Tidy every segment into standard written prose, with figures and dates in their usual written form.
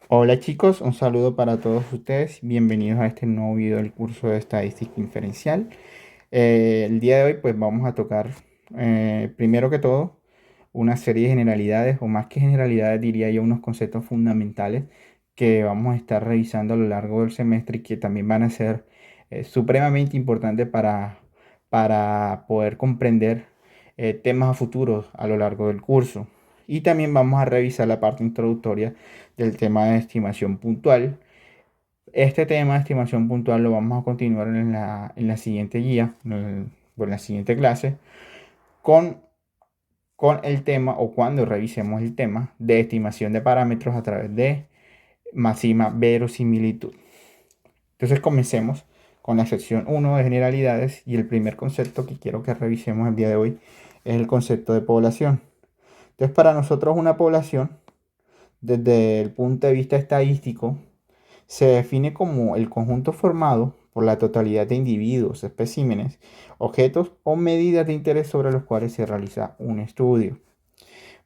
Hola chicos, un saludo para todos ustedes. Bienvenidos a este nuevo video del curso de estadística inferencial. El día de hoy pues vamos a tocar primero que todo una serie de generalidades o más que generalidades diría yo unos conceptos fundamentales que vamos a estar revisando a lo largo del semestre y que también van a ser supremamente importantes para poder comprender temas a futuros a lo largo del curso. Y también vamos a revisar la parte introductoria del tema de estimación puntual. Este tema de estimación puntual lo vamos a continuar en la siguiente guía, o en la siguiente clase, con, con el tema o cuando revisemos el tema de estimación de parámetros a través de máxima verosimilitud. Entonces comencemos con la sección 1 de generalidades y el primer concepto que quiero que revisemos el día de hoy es el concepto de población. Entonces para nosotros una población, desde el punto de vista estadístico, se define como el conjunto formado por la totalidad de individuos, especímenes, objetos o medidas de interés sobre los cuales se realiza un estudio.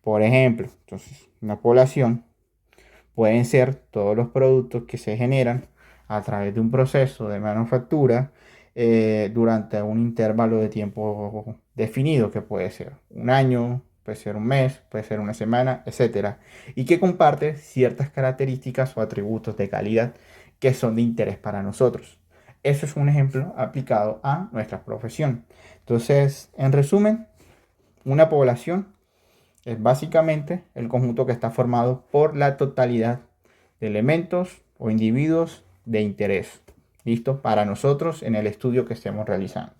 Por ejemplo, entonces, una población pueden ser todos los productos que se generan a través de un proceso de manufactura durante un intervalo de tiempo definido, que puede ser un año, puede ser un mes, puede ser una semana, etcétera, y que comparte ciertas características o atributos de calidad que son de interés para nosotros. Eso es un ejemplo aplicado a nuestra profesión. Entonces, en resumen, una población es básicamente el conjunto que está formado por la totalidad de elementos o individuos de interés. ¿Listo? Para nosotros en el estudio que estemos realizando.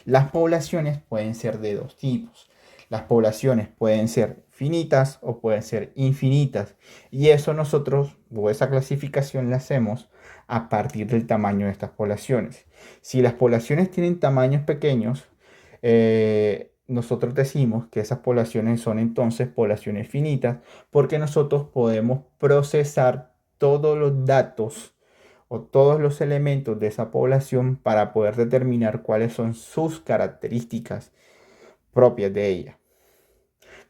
Las poblaciones pueden ser de dos tipos. Las poblaciones pueden ser finitas o pueden ser infinitas. Y eso nosotros, o esa clasificación la hacemos a partir del tamaño de estas poblaciones. Si las poblaciones tienen tamaños pequeños, nosotros decimos que esas poblaciones son entonces poblaciones finitas porque nosotros podemos procesar todos los datos o todos los elementos de esa población para poder determinar cuáles son sus características propias de ella.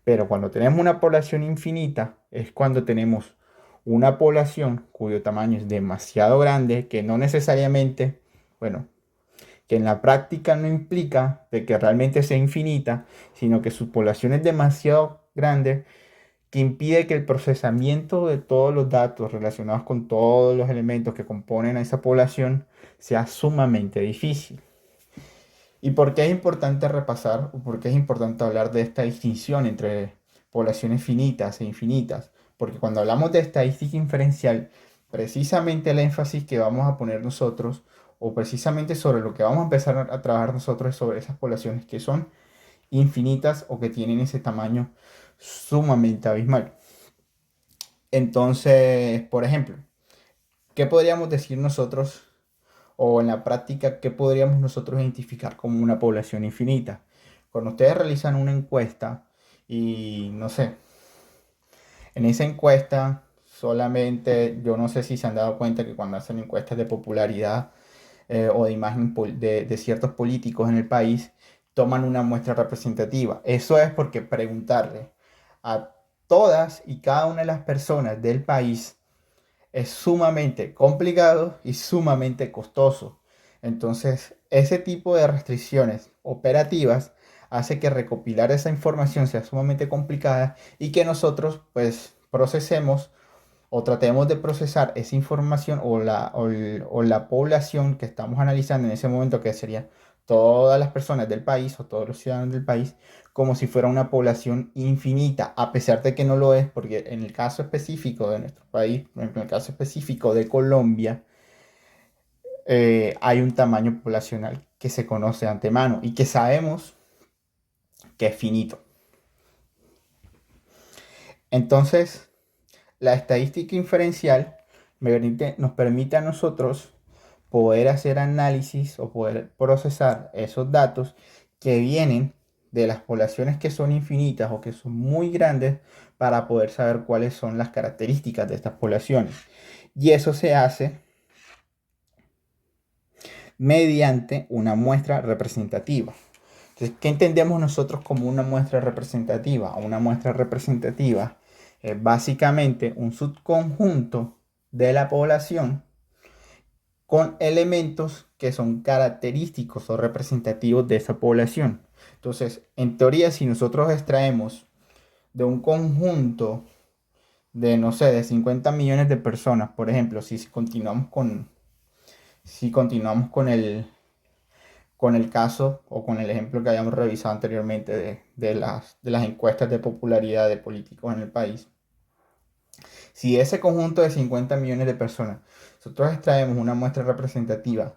Pero cuando tenemos una población infinita es cuando tenemos una población cuyo tamaño es demasiado grande, que no necesariamente, bueno, que en la práctica no implica de que realmente sea infinita, sino que su población es demasiado grande que impide que el procesamiento de todos los datos relacionados con todos los elementos que componen a esa población sea sumamente difícil. ¿Y por qué es importante repasar o por qué es importante hablar de esta distinción entre poblaciones finitas e infinitas? Porque cuando hablamos de estadística inferencial, precisamente el énfasis que vamos a poner nosotros, o precisamente sobre lo que vamos a empezar a trabajar nosotros, es sobre esas poblaciones que son infinitas o que tienen ese tamaño sumamente abismal. Entonces, por ejemplo, ¿qué podríamos decir nosotros o en la práctica qué podríamos nosotros identificar como una población infinita? Cuando ustedes realizan una encuesta y no sé, en esa encuesta solamente, yo no sé si se han dado cuenta que cuando hacen encuestas de popularidad o de imagen de ciertos políticos en el país, toman una muestra representativa. Eso es porque preguntarle a todas y cada una de las personas del país es sumamente complicado y sumamente costoso. Entonces, ese tipo de restricciones operativas hace que recopilar esa información sea sumamente complicada y que nosotros pues procesemos o tratemos de procesar esa información o la población que estamos analizando en ese momento, que sería todas las personas del país o todos los ciudadanos del país, como si fuera una población infinita, a pesar de que no lo es, porque en el caso específico de nuestro país, por ejemplo, en el caso específico de Colombia, hay un tamaño poblacional que se conoce de antemano y que sabemos que es finito. Entonces, la estadística inferencial nos permite a nosotros poder hacer análisis o poder procesar esos datos que vienen de las poblaciones que son infinitas o que son muy grandes para poder saber cuáles son las características de estas poblaciones. Y eso se hace mediante una muestra representativa. Entonces, ¿qué entendemos nosotros como una muestra representativa? Una muestra representativa es básicamente un subconjunto de la población con elementos que son característicos o representativos de esa población. Entonces, en teoría, si nosotros extraemos de un conjunto de, no sé, de 50 millones de personas, por ejemplo, si continuamos con el caso o con el ejemplo que habíamos revisado anteriormente de las encuestas de popularidad de políticos en el país, si ese conjunto de 50 millones de personas, nosotros extraemos una muestra representativa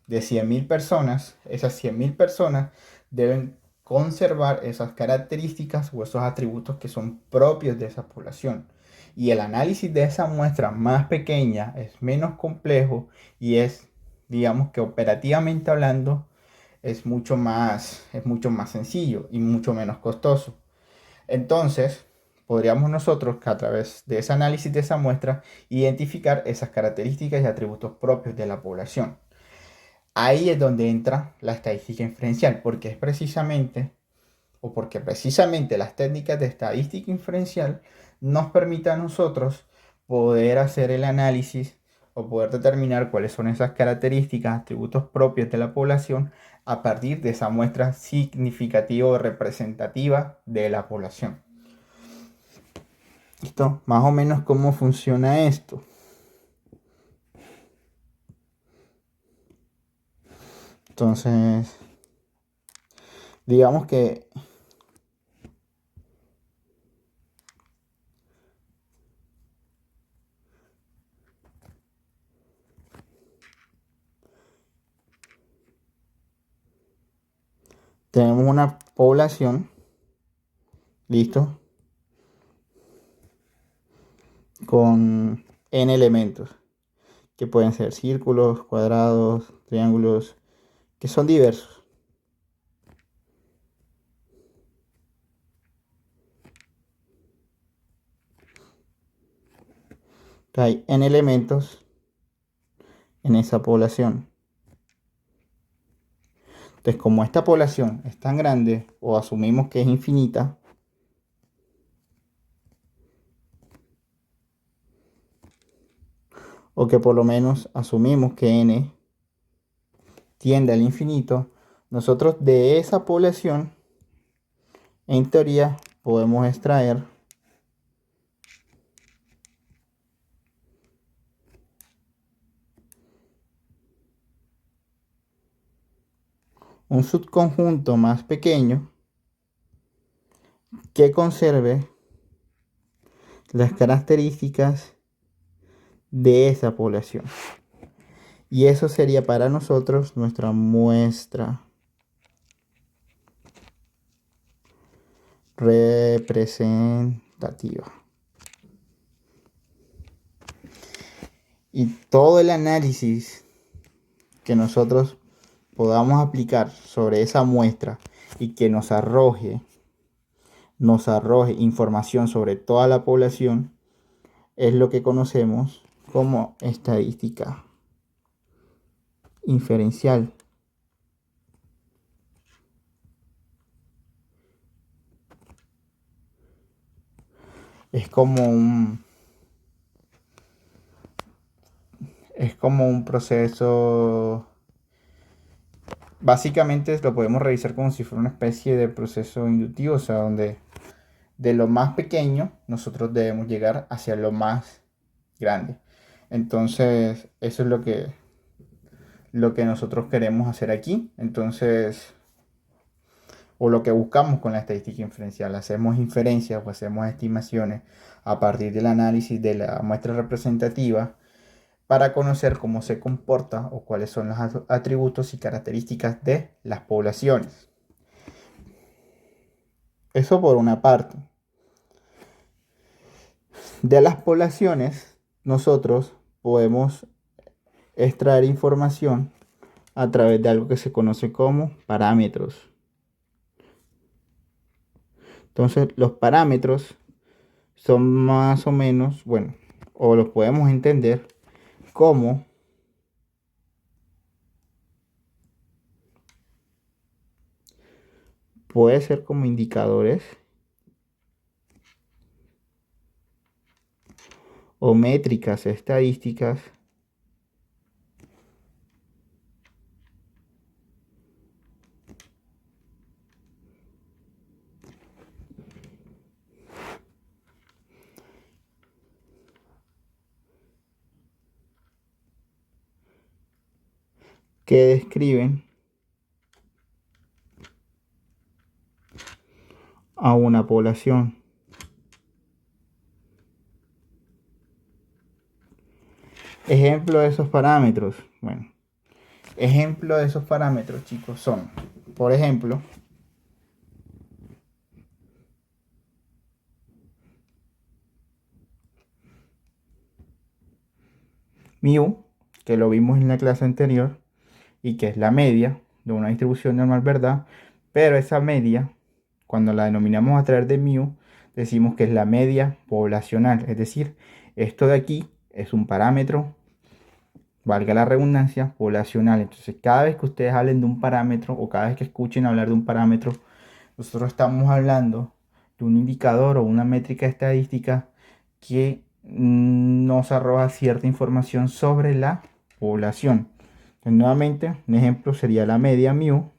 de 100.000 personas, esas 100.000 personas deben conservar esas características o esos atributos que son propios de esa población. Y el análisis de esa muestra más pequeña es menos complejo y es, digamos que operativamente hablando, es mucho más sencillo y mucho menos costoso. Entonces, podríamos nosotros, que a través de ese análisis de esa muestra, identificar esas características y atributos propios de la población. Ahí es donde entra la estadística inferencial, porque precisamente las técnicas de estadística inferencial nos permiten a nosotros poder hacer el análisis o poder determinar cuáles son esas características, atributos propios de la población a partir de esa muestra significativa o representativa de la población. ¿Listo? Más o menos cómo funciona esto. Entonces, digamos que tenemos una población, ¿listo? Con n elementos, que pueden ser círculos, cuadrados, triángulos, que son diversos. Hay n elementos en esa población. Entonces, como esta población es tan grande, o asumimos que es infinita, o que por lo menos asumimos que n tiende al infinito, nosotros de esa población, en teoría, podemos extraer un subconjunto más pequeño que conserve las características de esa población. Y eso sería para nosotros nuestra muestra representativa. Y todo el análisis que nosotros podamos aplicar sobre esa muestra y que nos arroje información sobre toda la población es lo que conocemos como estadística inferencial. Es como un proceso, básicamente lo podemos revisar como si fuera una especie de proceso inductivo, o sea, donde de lo más pequeño nosotros debemos llegar hacia lo más grande. Entonces, eso es lo que nosotros queremos hacer aquí. Entonces, o lo que buscamos con la estadística inferencial. Hacemos inferencias o hacemos estimaciones a partir del análisis de la muestra representativa para conocer cómo se comporta o cuáles son los atributos y características de las poblaciones. Eso por una parte. De las poblaciones, nosotros podemos extraer información a través de algo que se conoce como parámetros. Entonces, los parámetros son más o menos, bueno, o los podemos entender como puede ser como indicadores o métricas estadísticas que describen a una población. Ejemplo de esos parámetros. Bueno, ejemplo de esos parámetros, chicos, son, por ejemplo, mu, que lo vimos en la clase anterior, y que es la media de una distribución normal, ¿verdad? Pero esa media, cuando la denominamos a través de mu, decimos que es la media poblacional. Es decir, esto de aquí es un parámetro, valga la redundancia, poblacional. Entonces, cada vez que ustedes hablen de un parámetro o cada vez que escuchen hablar de un parámetro, nosotros estamos hablando de un indicador o una métrica estadística que nos arroja cierta información sobre la población. Entonces, nuevamente, un ejemplo sería la media mu,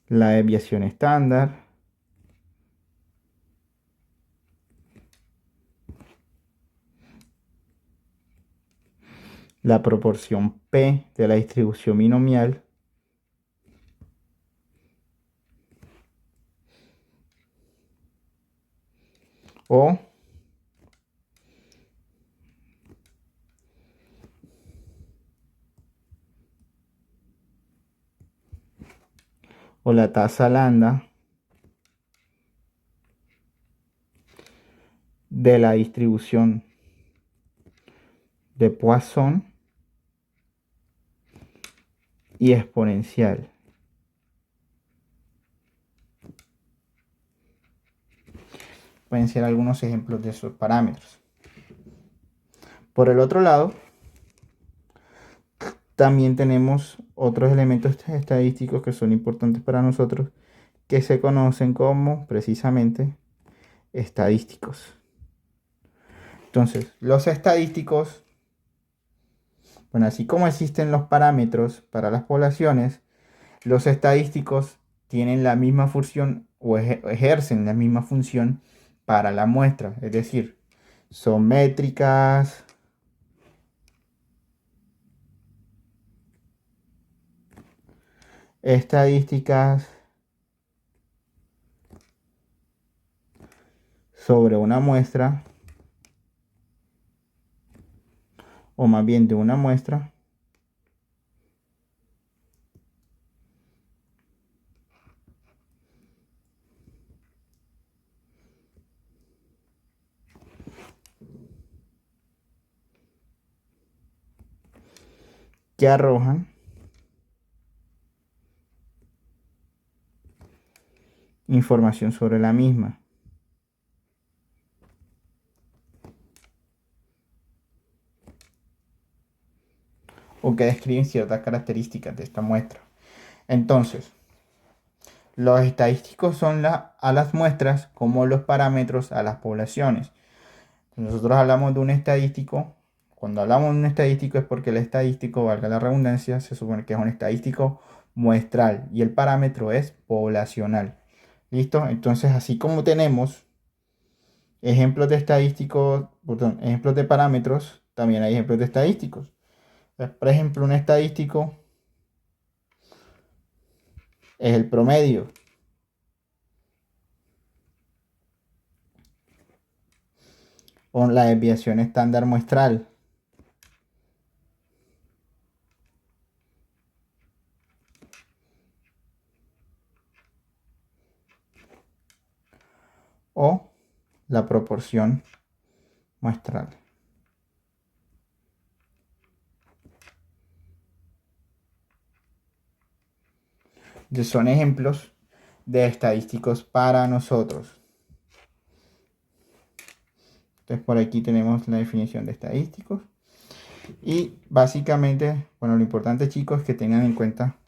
la desviación estándar, la proporción P de la distribución binomial o, o la tasa lambda de la distribución de Poisson y exponencial. Pueden ser algunos ejemplos de esos parámetros. Por el otro lado, también tenemos otros elementos estadísticos que son importantes para nosotros, que se conocen como precisamente estadísticos. Entonces, los estadísticos, bueno, así como existen los parámetros para las poblaciones, los estadísticos tienen la misma función o ejercen la misma función para la muestra. Es decir, son métricas, estadísticas sobre una muestra, o más bien de una muestra, que arrojan información sobre la misma. O que describen ciertas características de esta muestra. Entonces, los estadísticos son a las muestras como los parámetros a las poblaciones. Nosotros hablamos de un estadístico. Cuando hablamos de un estadístico es porque el estadístico, valga la redundancia, se supone que es un estadístico muestral y el parámetro es poblacional. ¿Listo? Entonces, así como tenemos ejemplos de estadísticos, perdón, ejemplos de parámetros, también hay ejemplos de estadísticos. Por ejemplo, un estadístico es el promedio. O la desviación estándar muestral. O la proporción muestral. Son ejemplos de estadísticos para nosotros. Entonces por aquí tenemos la definición de estadísticos. Y básicamente, bueno, lo importante, chicos, es que tengan en cuenta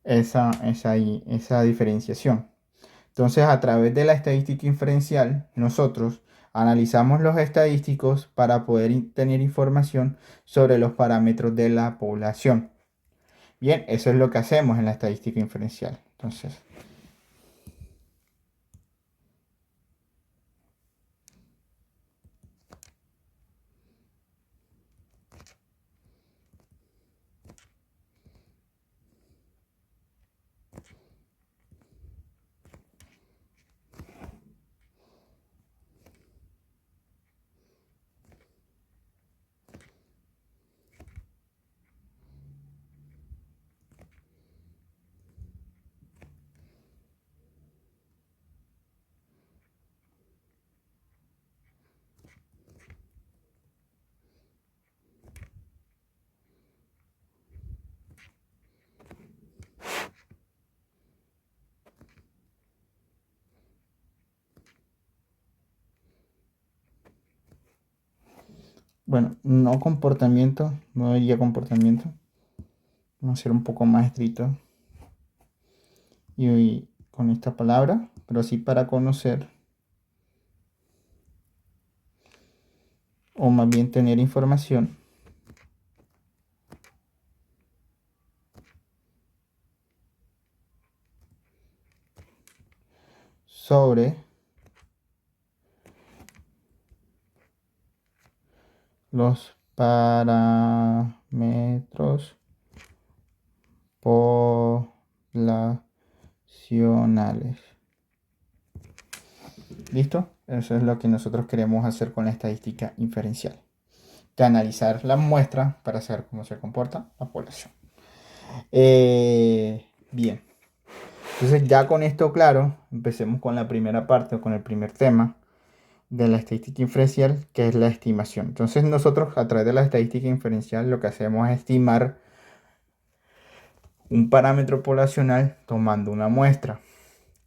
esa diferenciación. Entonces, a través de la estadística inferencial, nosotros analizamos los estadísticos para poder tener información sobre los parámetros de la población. Bien, eso es lo que hacemos en la estadística inferencial. Entonces, bueno, no comportamiento, no diría comportamiento. Vamos a ser un poco más estricto y con esta palabra, pero sí para conocer o más bien tener información sobre los parámetros poblacionales. ¿Listo? Eso es lo que nosotros queremos hacer con la estadística inferencial. De analizar la muestra para saber cómo se comporta la población. Bien. Entonces ya con esto claro, empecemos con la primera parte o con el primer tema de la estadística inferencial, que es la estimación. Entonces nosotros a través de la estadística inferencial lo que hacemos es estimar un parámetro poblacional tomando una muestra.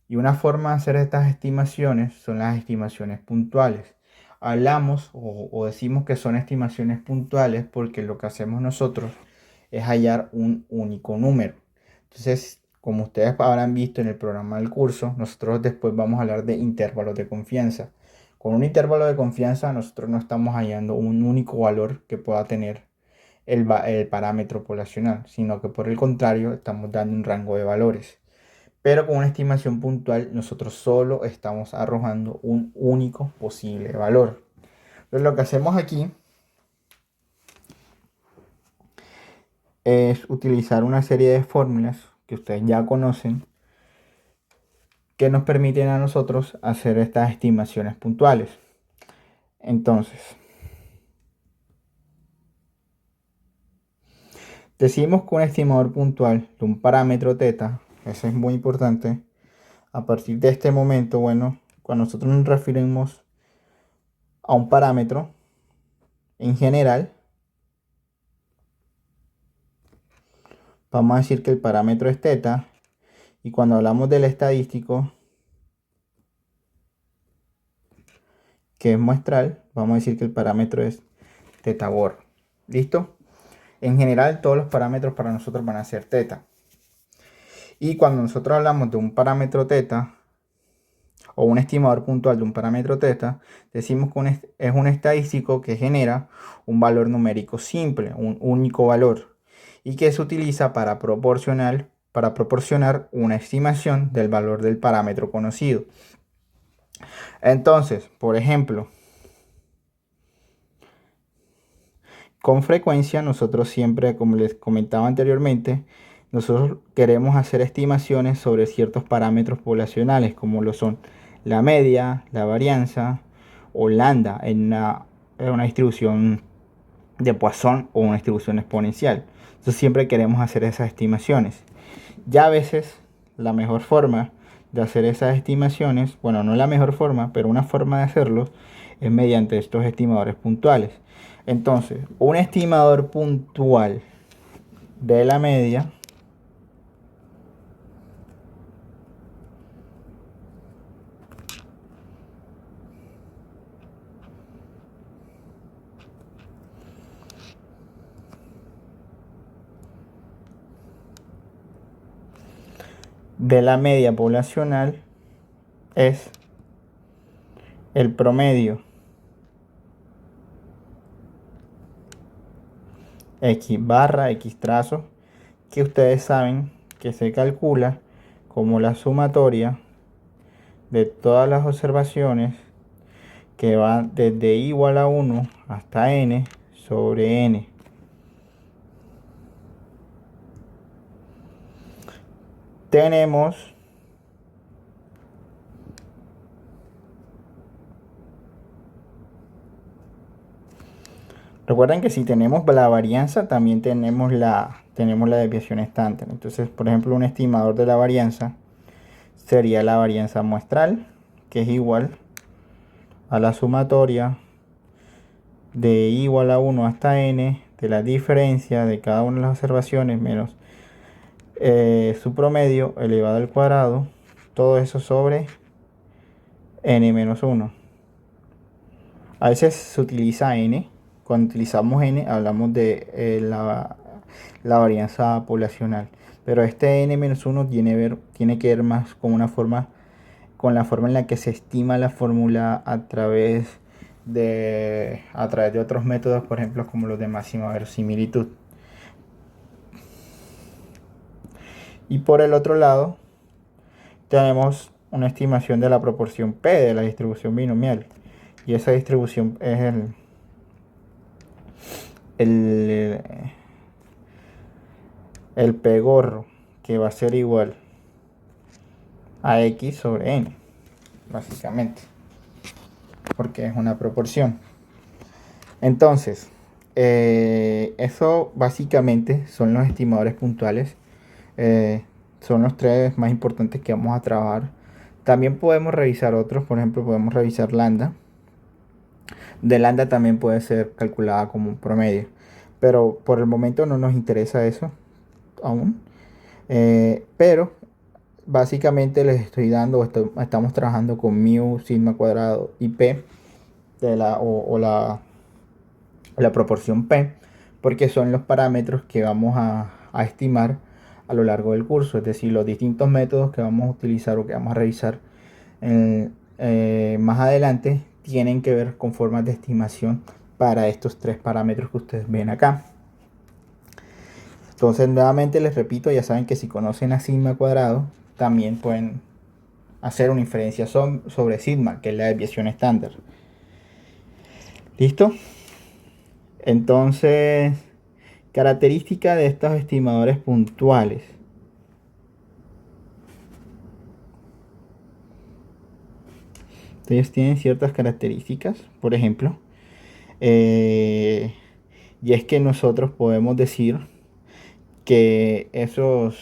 Y una forma de hacer estas estimaciones son las estimaciones puntuales. Hablamos o decimos que son estimaciones puntuales porque lo que hacemos nosotros es hallar un único número. Entonces, como ustedes habrán visto en el programa del curso, nosotros después vamos a hablar de intervalos de confianza. Con un intervalo de confianza nosotros no estamos hallando un único valor que pueda tener el parámetro poblacional, sino que por el contrario estamos dando un rango de valores. Pero con una estimación puntual nosotros solo estamos arrojando un único posible valor. Entonces lo que hacemos aquí es utilizar una serie de fórmulas que ustedes ya conocen que nos permiten a nosotros hacer estas estimaciones puntuales. Entonces, decimos que un estimador puntual de un parámetro θ, eso es muy importante, a partir de este momento, bueno, cuando nosotros nos referimos a un parámetro en general, vamos a decir que el parámetro es θ, y cuando hablamos del estadístico, que es muestral, vamos a decir que el parámetro es θ-bor. ¿Listo? En general, todos los parámetros para nosotros van a ser θ. Y cuando nosotros hablamos de un parámetro θ, o un estimador puntual de un parámetro θ, decimos que es un estadístico que genera un valor numérico simple, un único valor, y que se utiliza para proporcionar una estimación del valor del parámetro conocido. Entonces, por ejemplo, con frecuencia nosotros siempre, como les comentaba anteriormente, nosotros queremos hacer estimaciones sobre ciertos parámetros poblacionales, como lo son la media, la varianza o lambda en una distribución de Poisson o una distribución exponencial. Entonces siempre queremos hacer esas estimaciones. Ya a veces la mejor forma de hacer esas estimaciones, bueno, no la mejor forma, pero una forma de hacerlo es mediante estos estimadores puntuales. Entonces, un estimador puntual de la media de la media poblacional es el promedio X barra X trazo, que ustedes saben que se calcula como la sumatoria de todas las observaciones que van desde i igual a 1 hasta n sobre n. Tenemos recuerden que si tenemos la varianza, también tenemos la desviación estándar. Entonces, por ejemplo, un estimador de la varianza sería la varianza muestral, que es igual a la sumatoria de i igual a 1 hasta n de la diferencia de cada una de las observaciones menos su promedio elevado al cuadrado, todo eso sobre n menos 1. A veces se utiliza n. Cuando utilizamos n hablamos de la varianza poblacional, pero este n-1 tiene que ver más con la forma en la que se estima la fórmula a través de otros métodos, por ejemplo, como los de máxima verosimilitud. Y por el otro lado tenemos una estimación de la proporción P de la distribución binomial, y esa distribución es el P gorro, que va a ser igual a X sobre N, básicamente, porque es una proporción. Entonces, eso básicamente son los estimadores puntuales. Son los tres más importantes que vamos a trabajar. También podemos revisar otros, por ejemplo, podemos revisar lambda. De lambda también puede ser calculada como un promedio, pero por el momento no nos interesa eso aún. Pero básicamente les estoy dando, estamos trabajando con mu, sigma cuadrado y p de la proporción p, porque son los parámetros que vamos a estimar a lo largo del curso, es decir, los distintos métodos que vamos a utilizar o que vamos a revisar más adelante tienen que ver con formas de estimación para estos tres parámetros que ustedes ven acá. Entonces, nuevamente les repito, ya saben que si conocen a sigma cuadrado, también pueden hacer una inferencia sobre sigma, que es la desviación estándar. ¿Listo? Entonces, característica de estos estimadores puntuales. Ellos tienen ciertas características, por ejemplo, y es que nosotros podemos decir que esos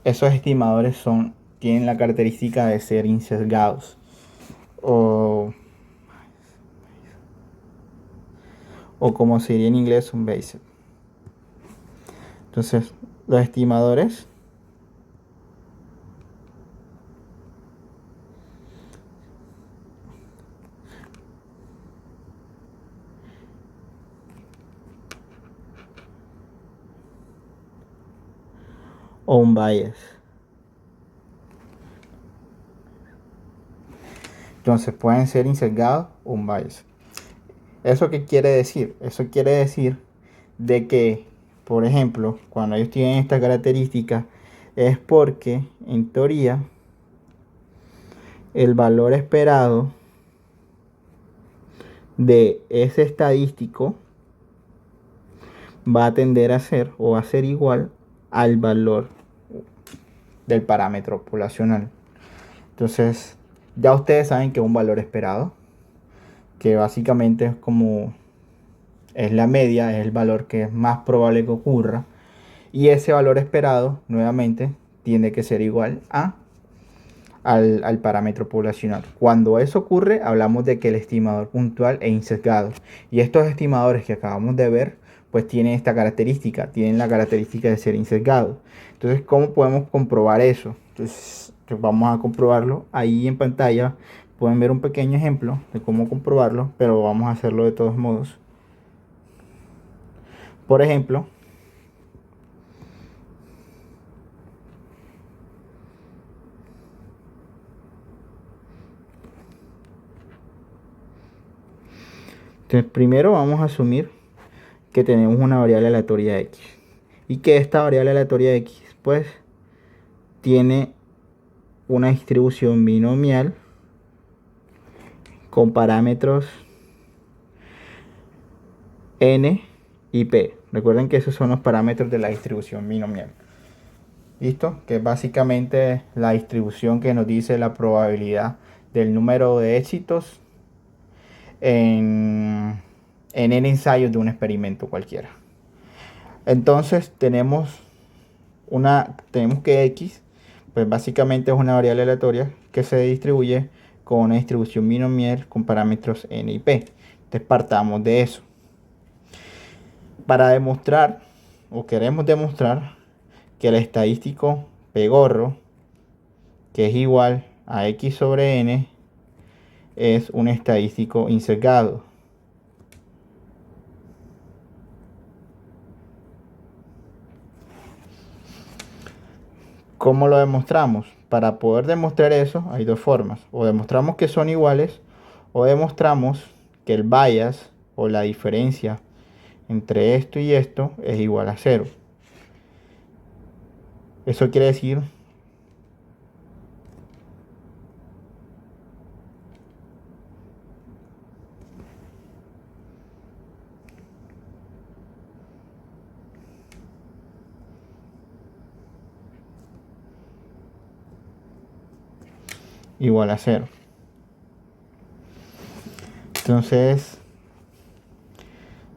estimadores tienen la característica de ser insesgados o como sería en inglés unbiased. Entonces, los estimadores o unbiased. Entonces pueden ser insesgados o unbiased. ¿Eso qué quiere decir? Eso quiere decir de que, por ejemplo, cuando ellos tienen esta característica, es porque, en teoría, el valor esperado de ese estadístico va a tender a ser o va a ser igual al valor del parámetro poblacional. Entonces, ya ustedes saben que es un valor esperado, que básicamente es como es la media, es el valor que es más probable que ocurra, y ese valor esperado nuevamente tiene que ser igual al parámetro poblacional. Cuando eso ocurre, hablamos de que el estimador puntual es insesgado, y estos estimadores que acabamos de ver pues tienen esta característica, tienen la característica de ser insesgados. Entonces, ¿cómo podemos comprobar eso? Entonces, pues vamos a comprobarlo ahí en pantalla. Pueden ver un pequeño ejemplo de cómo comprobarlo, pero vamos a hacerlo de todos modos. Por ejemplo, Entonces, primero vamos a asumir que tenemos una variable aleatoria x y que esta variable aleatoria x pues tiene una distribución binomial con parámetros n y p. Recuerden que esos son los parámetros de la distribución binomial. ¿Listo? Que es básicamente la distribución que nos dice la probabilidad del número de éxitos en n ensayos de un experimento cualquiera. Entonces tenemos que x, pues básicamente es una variable aleatoria que se distribuye con una distribución binomial con parámetros n y p. Entonces partamos de eso. Para demostrar, o queremos demostrar, que el estadístico P gorro, que es igual a x sobre n, es un estadístico insesgado. ¿Cómo lo demostramos? Para poder demostrar eso hay dos formas. O demostramos que son iguales o demostramos que el bias o la diferencia entre esto y esto es igual a 0. Eso quiere decir igual a 0. Entonces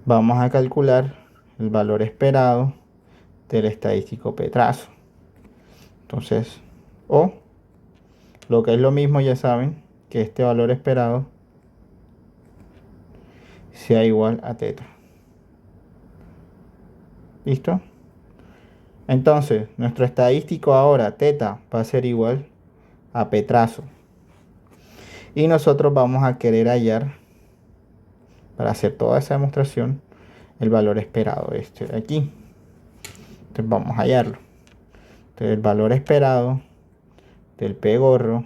vamos a calcular el valor esperado del estadístico P trazo. Entonces, o lo que es lo mismo, ya saben, que este valor esperado sea igual a teta. ¿Listo? Entonces, nuestro estadístico ahora, teta, va a ser igual a P trazo. Y nosotros vamos a querer hallar, para hacer toda esa demostración, el valor esperado de este de aquí. Entonces vamos a hallarlo. Entonces el valor esperado del P gorro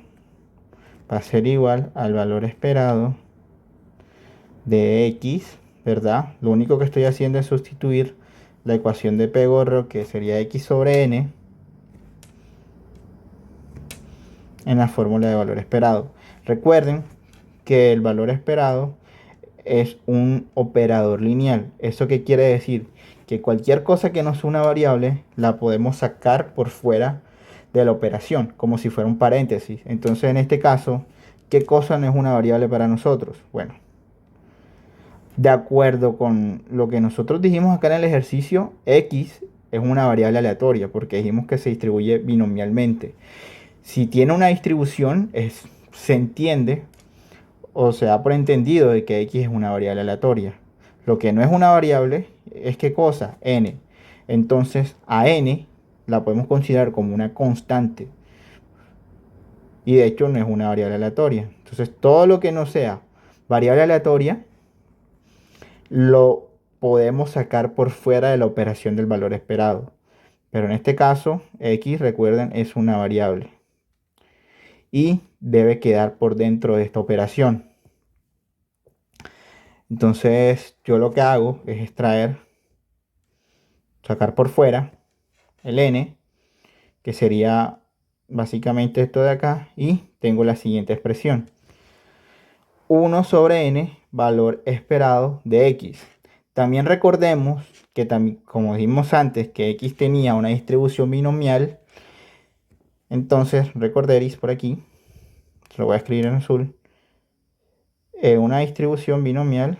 va a ser igual al valor esperado de x, ¿verdad? Lo único que estoy haciendo es sustituir la ecuación de P gorro, que sería x sobre n, en la fórmula de valor esperado. Recuerden que el valor esperado es un operador lineal. ¿Eso qué quiere decir? Que cualquier cosa que no sea una variable la podemos sacar por fuera de la operación, como si fuera un paréntesis. Entonces, en este caso, ¿qué cosa no es una variable para nosotros? Bueno, de acuerdo con lo que nosotros dijimos acá en el ejercicio, x es una variable aleatoria porque dijimos que se distribuye binomialmente. Si tiene una distribución, se entiende o se da por entendido de que x es una variable aleatoria. Lo que no es una variable es qué cosa, n. Entonces a n la podemos considerar como una constante. Y de hecho no es una variable aleatoria. Entonces todo lo que no sea variable aleatoria lo podemos sacar por fuera de la operación del valor esperado. Pero en este caso, x, recuerden, es una variable. Y debe quedar por dentro de esta operación. Entonces yo lo que hago es extraer, sacar por fuera el n, que sería básicamente esto de acá, y tengo la siguiente expresión. 1 sobre n, valor esperado de x. También recordemos que, como dijimos antes, que x tenía una distribución binomial. Entonces, recorderis por aquí, lo voy a escribir en azul, una distribución binomial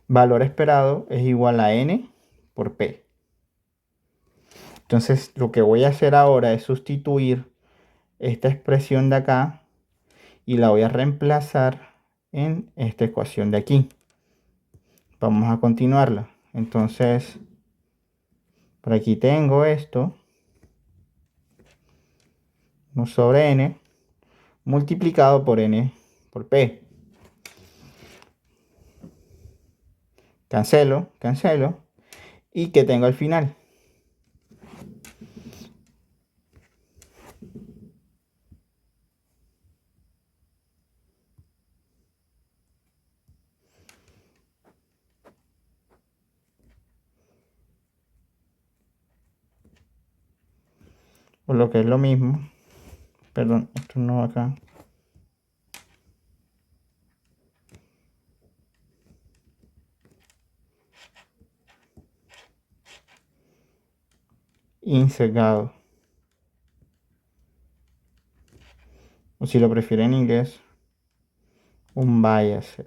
valor esperado es igual a n por p. Entonces lo que voy a hacer ahora es sustituir esta expresión de acá y la voy a reemplazar en esta ecuación de aquí. Vamos a continuarla. Entonces por aquí tengo esto, 1 sobre n multiplicado por n por p. Cancelo, cancelo. ¿Y qué tengo al final? o lo que es lo mismo, perdón, esto no va acá. Insegado, o si lo prefieren en inglés, un bias.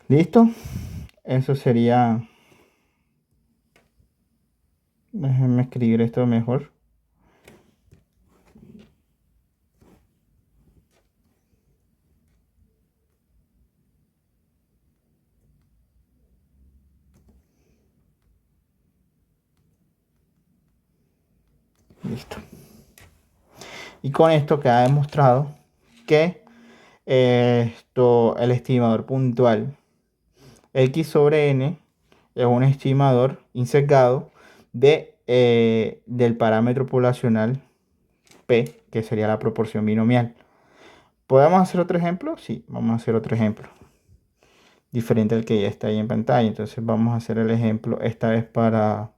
¿Listo? Eso sería, déjenme escribir esto mejor. Listo. Y con esto queda demostrado que el estimador puntual x sobre n es un estimador insegado del parámetro poblacional p, que sería la proporción binomial. ¿Podemos hacer otro ejemplo? Sí, vamos a hacer otro ejemplo diferente al que ya está ahí en pantalla. Entonces vamos a hacer el ejemplo esta vez para...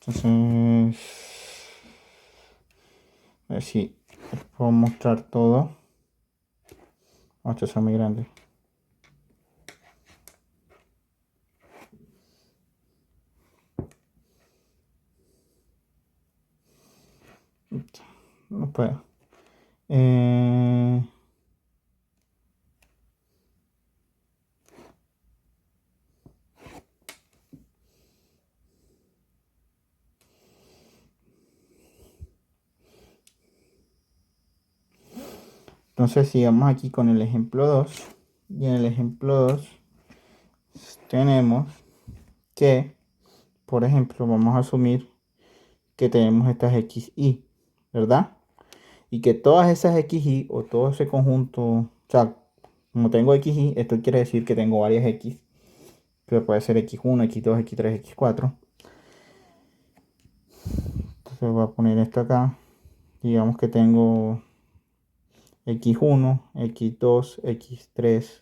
Entonces, a ver si puedo mostrar todo. Oh, esto es muy grande. No puedo. Entonces sigamos aquí con el ejemplo 2. Y en el ejemplo 2 tenemos que, por ejemplo, vamos a asumir que tenemos estas xy, ¿verdad? Y que todas esas xy o todo ese conjunto, o sea, como tengo xy, esto quiere decir que tengo varias x, que puede ser x1, x2, x3, x4. Entonces voy a poner esto acá. Digamos que tengo x1, x2, x3,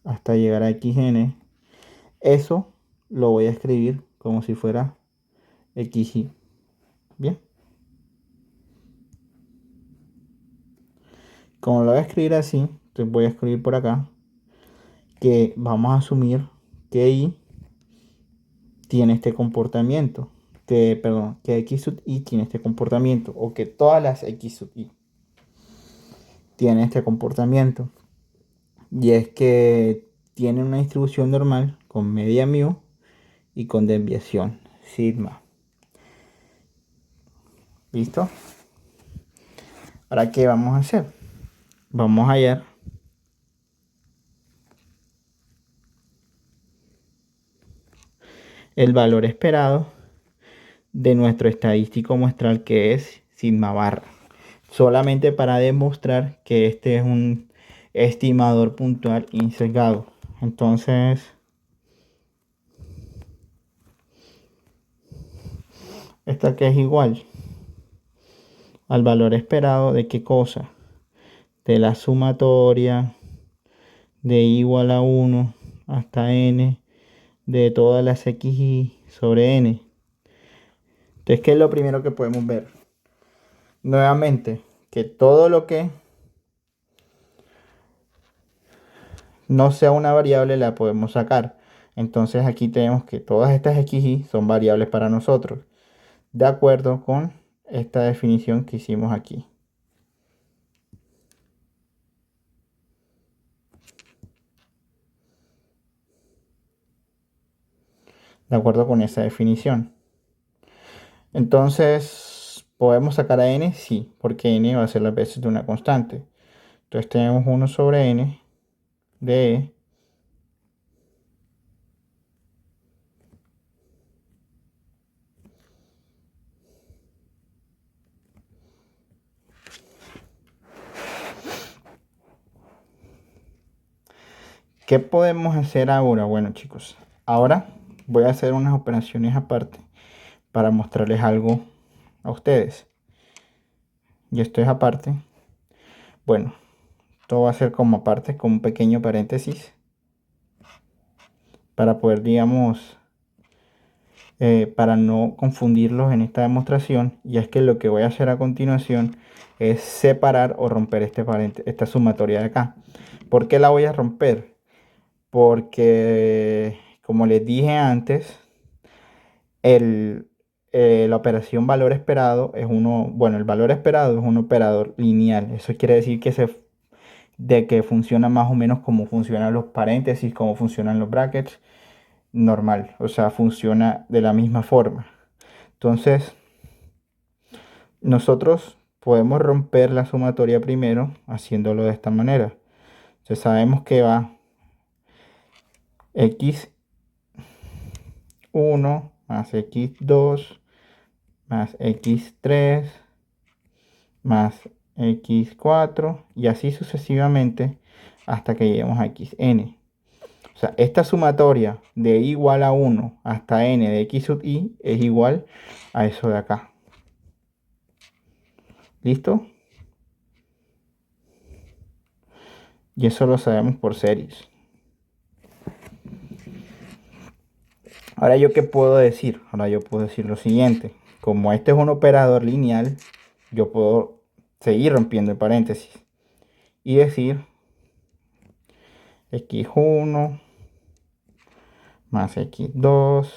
hasta llegar a xn. Eso lo voy a escribir como si fuera xy. Bien. Como lo voy a escribir así, entonces voy a escribir por acá que vamos a asumir que y tiene este comportamiento. Perdón, que x sub y tiene este comportamiento. O que todas las x sub y tienen este comportamiento. Y es que tienen una distribución normal con media mu y con desviación sigma. ¿Listo? Ahora, ¿qué vamos a hacer? Vamos a hallar el valor esperado de nuestro estadístico muestral, que es sigma barra, solamente para demostrar que este es un estimador puntual insesgado. Entonces, esta que es igual al valor esperado de qué cosa, de la sumatoria de igual a 1 hasta n de todas las xy sobre n. Entonces, ¿qué es lo primero que podemos ver? Nuevamente, que todo lo que no sea una variable la podemos sacar. Entonces aquí tenemos que todas estas xy son variables para nosotros, de acuerdo con esta definición que hicimos aquí. De acuerdo con esa definición. Entonces, ¿podemos sacar a n? Sí, porque n va a ser las veces de una constante. Entonces tenemos 1 sobre n de e ¿Qué podemos hacer ahora? Bueno, chicos, ahora voy a hacer unas operaciones aparte para mostrarles algo a ustedes. Y esto es aparte. Bueno, todo va a ser como aparte, con un pequeño paréntesis, para poder, digamos, para no confundirlos en esta demostración. Y es que lo que voy a hacer a continuación es separar o romper esta sumatoria de acá. ¿Por qué la voy a romper? Porque, como les dije antes, la operación valor esperado es bueno, el valor esperado es un operador lineal. Eso quiere decir de que funciona más o menos como funcionan los paréntesis, como funcionan los brackets, normal. O sea, funciona de la misma forma. Entonces, nosotros podemos romper la sumatoria primero haciéndolo de esta manera. Entonces sabemos que va x1 más x2 más x3 más x4 y así sucesivamente hasta que lleguemos a xn. O sea, esta sumatoria de i igual a 1 hasta n de x sub i es igual a eso de acá. ¿Listo? Y eso lo sabemos por series. Ahora yo qué puedo decir? Ahora yo puedo decir lo siguiente. Como este es un operador lineal, yo puedo seguir rompiendo el paréntesis y decir x1 más x2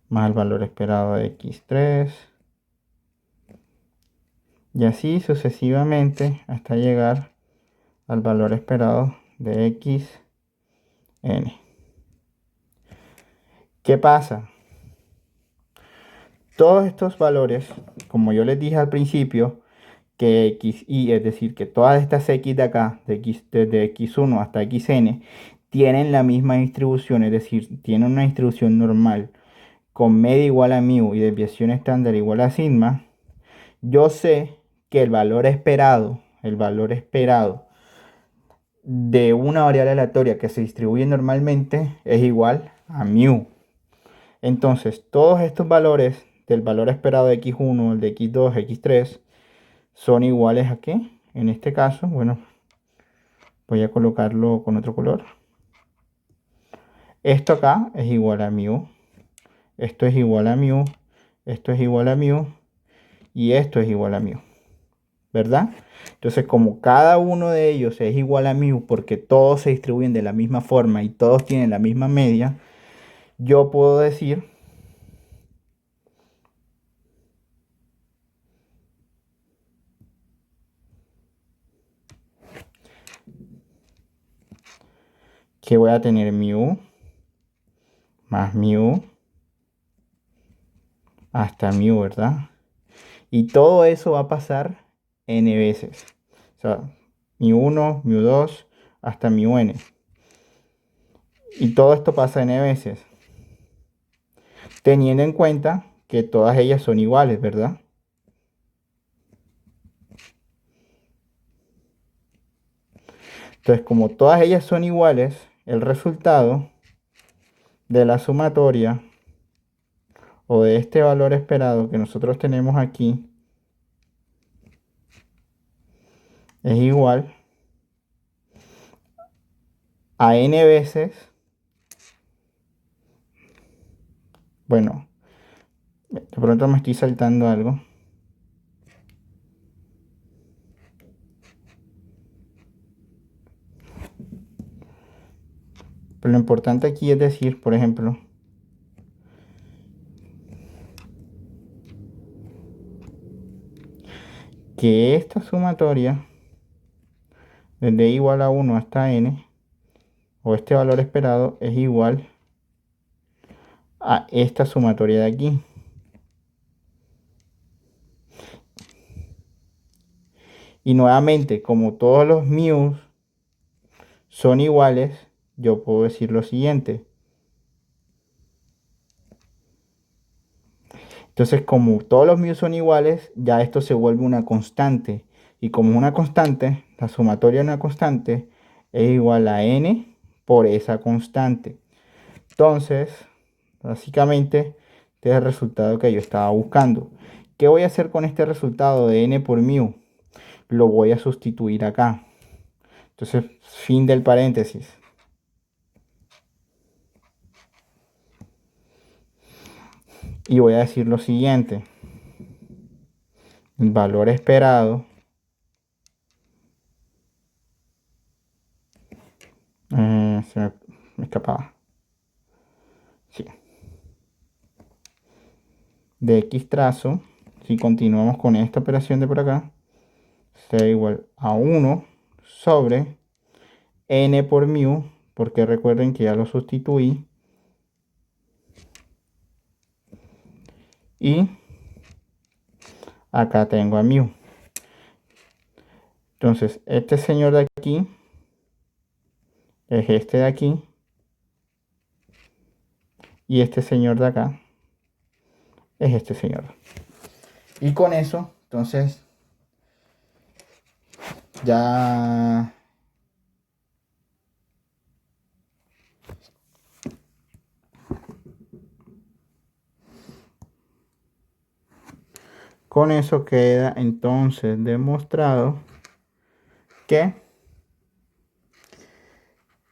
más el valor esperado de x3 y así sucesivamente hasta llegar al valor esperado de xn. ¿Qué pasa? Todos estos valores, como yo les dije al principio, que xy, es decir, que todas estas x de acá, desde x1 hasta xn, tienen la misma distribución, es decir, tienen una distribución normal con media igual a mu y desviación estándar igual a sigma. Yo sé que el valor esperado de una variable aleatoria que se distribuye normalmente es igual a mu. Entonces, todos estos valores del valor esperado de x1, el de x2, x3, son iguales a ¿qué? En este caso, bueno, voy a colocarlo con otro color. Esto acá es igual a mu, esto es igual a mu, esto es igual a mu y esto es igual a mu, ¿verdad? Entonces, como cada uno de ellos es igual a mu porque todos se distribuyen de la misma forma y todos tienen la misma media, yo puedo decir que voy a tener mu más mu hasta mu, ¿verdad? Y todo eso va a pasar n veces. O sea, mu1, mu2, hasta mu(n). Y todo esto pasa n veces. Teniendo en cuenta que todas ellas son iguales, ¿verdad? Entonces, como todas ellas son iguales, el resultado de la sumatoria o de este valor esperado que nosotros tenemos aquí es igual a n veces, bueno, de pronto me estoy saltando algo. Pero lo importante aquí es decir, por ejemplo, que esta sumatoria desde igual a 1 hasta n, o este valor esperado, es igual a esta sumatoria de aquí. Y nuevamente, como todos los mu son iguales, yo puedo decir lo siguiente. Entonces, como todos los mu son iguales, ya esto se vuelve una constante. Y como es una constante, la sumatoria de una constante es igual a n por esa constante. Entonces, básicamente Este es el resultado que yo estaba buscando. ¿Qué voy a hacer con este resultado de n por mu? Lo voy a sustituir acá. Entonces, fin del paréntesis. Y voy a decir lo siguiente. El valor esperado me escapaba. Sí. De x trazo, si continuamos con esta operación de por acá, será igual a 1 sobre n por mu, porque recuerden que ya lo sustituí. Y acá tengo a mu. Entonces, este señor de aquí es este de aquí. Y este señor de acá es este señor. Y con eso, entonces, ya con eso queda entonces demostrado que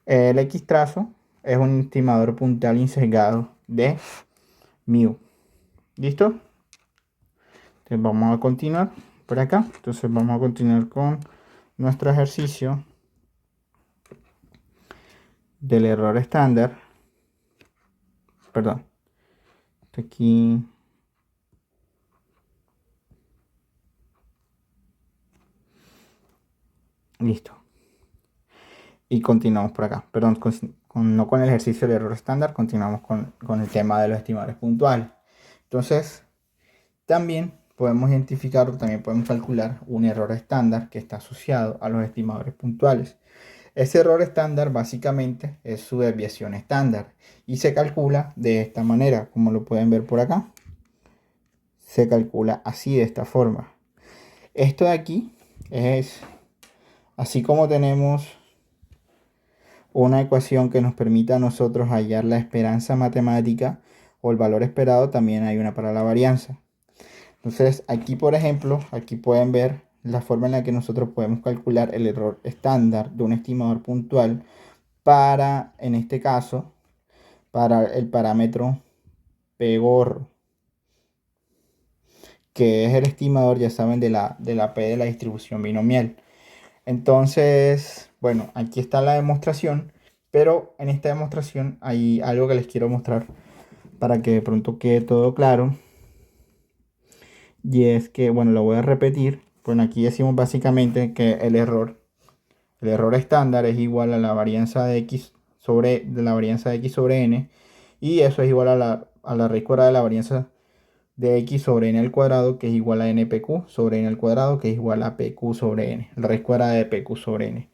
el X trazo es un estimador puntual insesgado de mu. ¿Listo? Entonces vamos a continuar por acá. Entonces vamos a continuar con nuestro ejercicio del error estándar. Perdón. Aquí. Listo. Y continuamos por acá. Perdón, no con el ejercicio del error estándar, continuamos con el tema de los estimadores puntuales. Entonces, también podemos identificar o también podemos calcular un error estándar que está asociado a los estimadores puntuales. Ese error estándar básicamente es su desviación estándar y se calcula de esta manera, como lo pueden ver por acá. Se calcula así, de esta forma. Esto de aquí es, así como tenemos una ecuación que nos permita a nosotros hallar la esperanza matemática o el valor esperado, también hay una para la varianza. Entonces aquí, por ejemplo, aquí pueden ver la forma en la que nosotros podemos calcular el error estándar de un estimador puntual para, en este caso, para el parámetro P gorro, que es el estimador, ya saben, de la P de la distribución binomial. Entonces, bueno, aquí está la demostración, pero en esta demostración hay algo que les quiero mostrar para que de pronto quede todo claro. Y es que, bueno, lo voy a repetir. Bueno, aquí decimos básicamente que el error estándar es igual a la varianza de x sobre n, y eso es igual a la raíz cuadrada de la varianza de x sobre n al cuadrado, que es igual a npq sobre n al cuadrado, que es igual a pq sobre n, la raíz cuadrada de pq sobre n.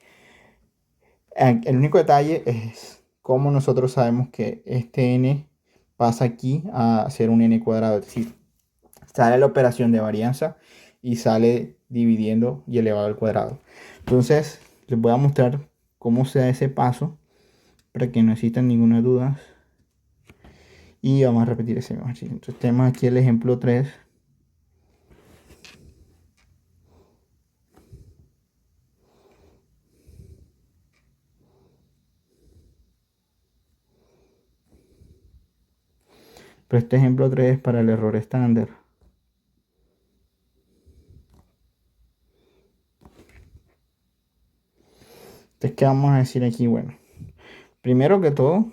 El único detalle es cómo nosotros sabemos que este n pasa aquí a ser un n cuadrado, es decir, sale la operación de varianza y sale dividiendo y elevado al cuadrado. Entonces, les voy a mostrar cómo se da ese paso para que no existan ninguna duda. Y vamos a repetir ese mismo ejercicio. Entonces, tenemos aquí el ejemplo 3. Pero este ejemplo 3 es para el error estándar. Entonces, ¿qué vamos a decir aquí? Bueno, primero que todo,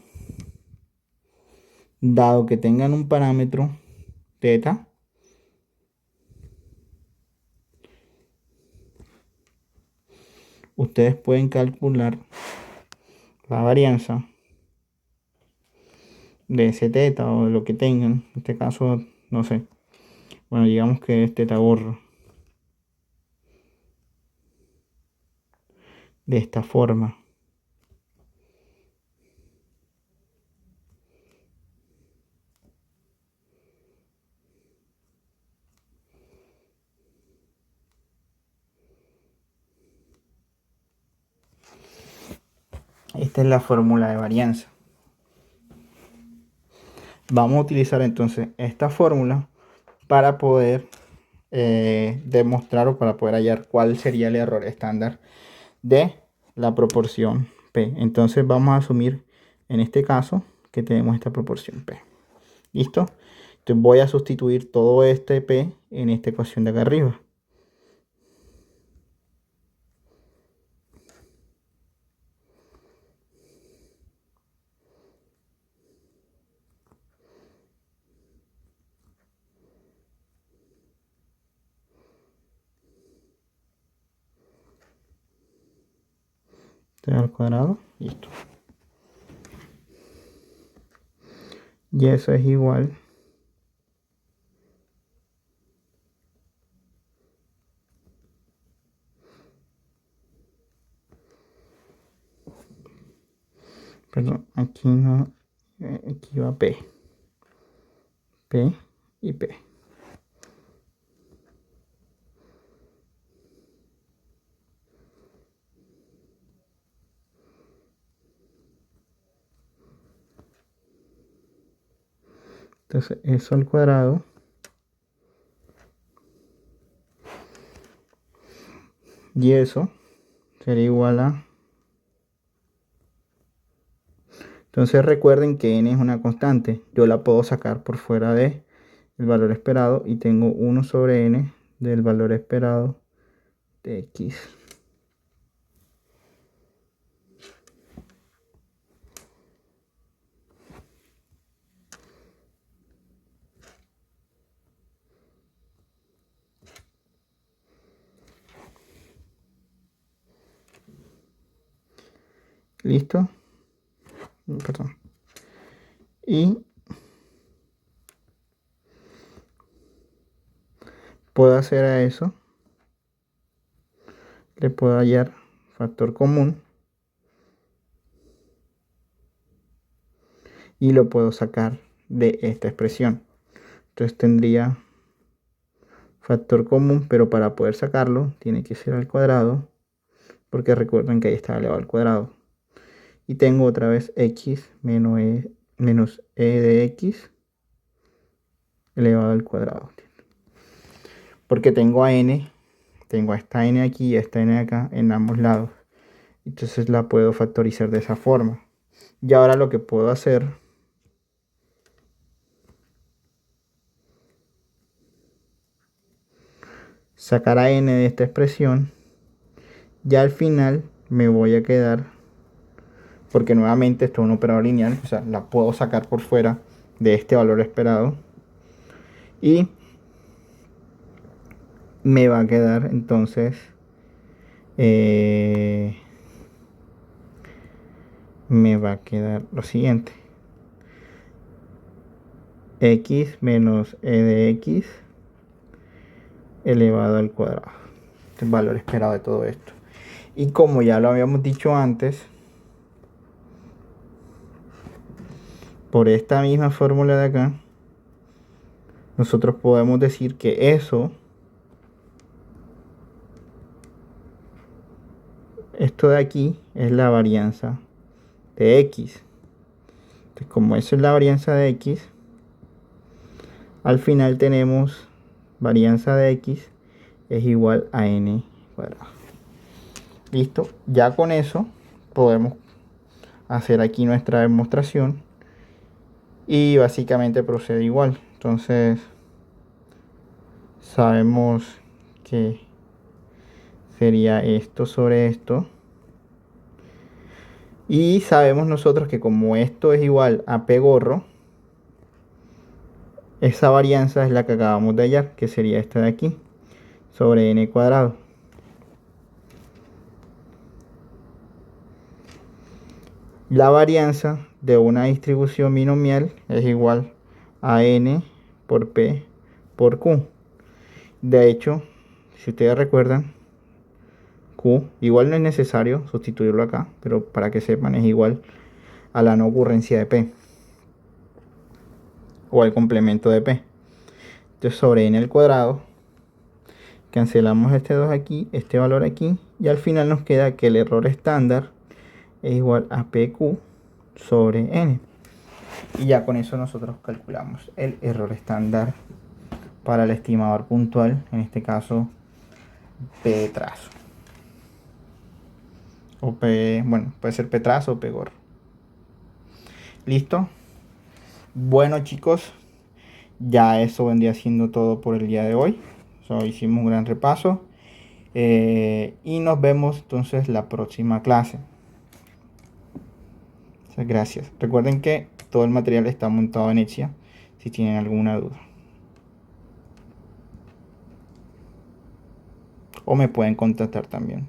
dado que tengan un parámetro θ, ustedes pueden calcular la varianza de ese θ o de lo que tengan. En este caso, no sé. Bueno, digamos que es θ gorro. De esta forma. Esta es la fórmula de varianza. Vamos a utilizar entonces esta fórmula para poder demostrar o para poder hallar cuál sería el error estándar de la proporción P. Entonces vamos a asumir en este caso que tenemos esta proporción P. ¿Listo? Entonces voy a sustituir todo este P en esta ecuación de acá arriba. Al cuadrado, listo. Y eso es igual perdón, aquí no, aquí va P y P. Entonces eso al cuadrado y eso sería igual a... Entonces recuerden que n es una constante. Yo la puedo sacar por fuera de el valor esperado y tengo 1 sobre n del valor esperado de x. ¿Listo? Perdón. Y puedo hacer a eso, le puedo hallar factor común y lo puedo sacar de esta expresión. Entonces tendría factor común, pero para poder sacarlo tiene que ser al cuadrado, porque recuerden que ahí está elevado al cuadrado. Y tengo otra vez x menos e de x elevado al cuadrado. Porque tengo a n, tengo a esta n aquí y a esta n acá en ambos lados. Entonces la puedo factorizar de esa forma. Y ahora lo que puedo hacer sacar a n de esta expresión. Ya al final me voy a quedar, porque nuevamente esto es un operador lineal, o sea, la puedo sacar por fuera de este valor esperado. Y me va a quedar entonces me va a quedar lo siguiente: x menos e de x elevado al cuadrado. Este es el valor esperado de todo esto. Y como ya lo habíamos dicho antes, por esta misma fórmula de acá, nosotros podemos decir que esto de aquí es la varianza de x. Entonces, como eso es la varianza de x, al final tenemos varianza de x es igual a n cuadrado. Listo, ya con eso podemos hacer aquí nuestra demostración y básicamente procede igual. Entonces sabemos que sería esto sobre esto, y sabemos nosotros que como esto es igual a P gorro, esa varianza es la que acabamos de hallar, que sería esta de aquí, sobre n cuadrado. La varianza de una distribución binomial es igual a n por p por q. De hecho, si ustedes recuerdan, q igual no es necesario sustituirlo acá, pero para que sepan es igual a la no ocurrencia de p o al complemento de p. Entonces sobre n al cuadrado cancelamos este 2 aquí, este valor aquí, y al final nos queda que el error estándar es igual a pq sobre n. Y ya con eso nosotros calculamos el error estándar para el estimador puntual, en este caso P de trazo. O P, bueno, puede ser P trazo o P gorro. ¿Listo? Bueno, chicos, ya eso vendría siendo todo por el día de hoy. Hicimos un gran repaso. Y nos vemos entonces la próxima clase. Muchas gracias. Recuerden que todo el material está montado en Exia si tienen alguna duda. O me pueden contactar también.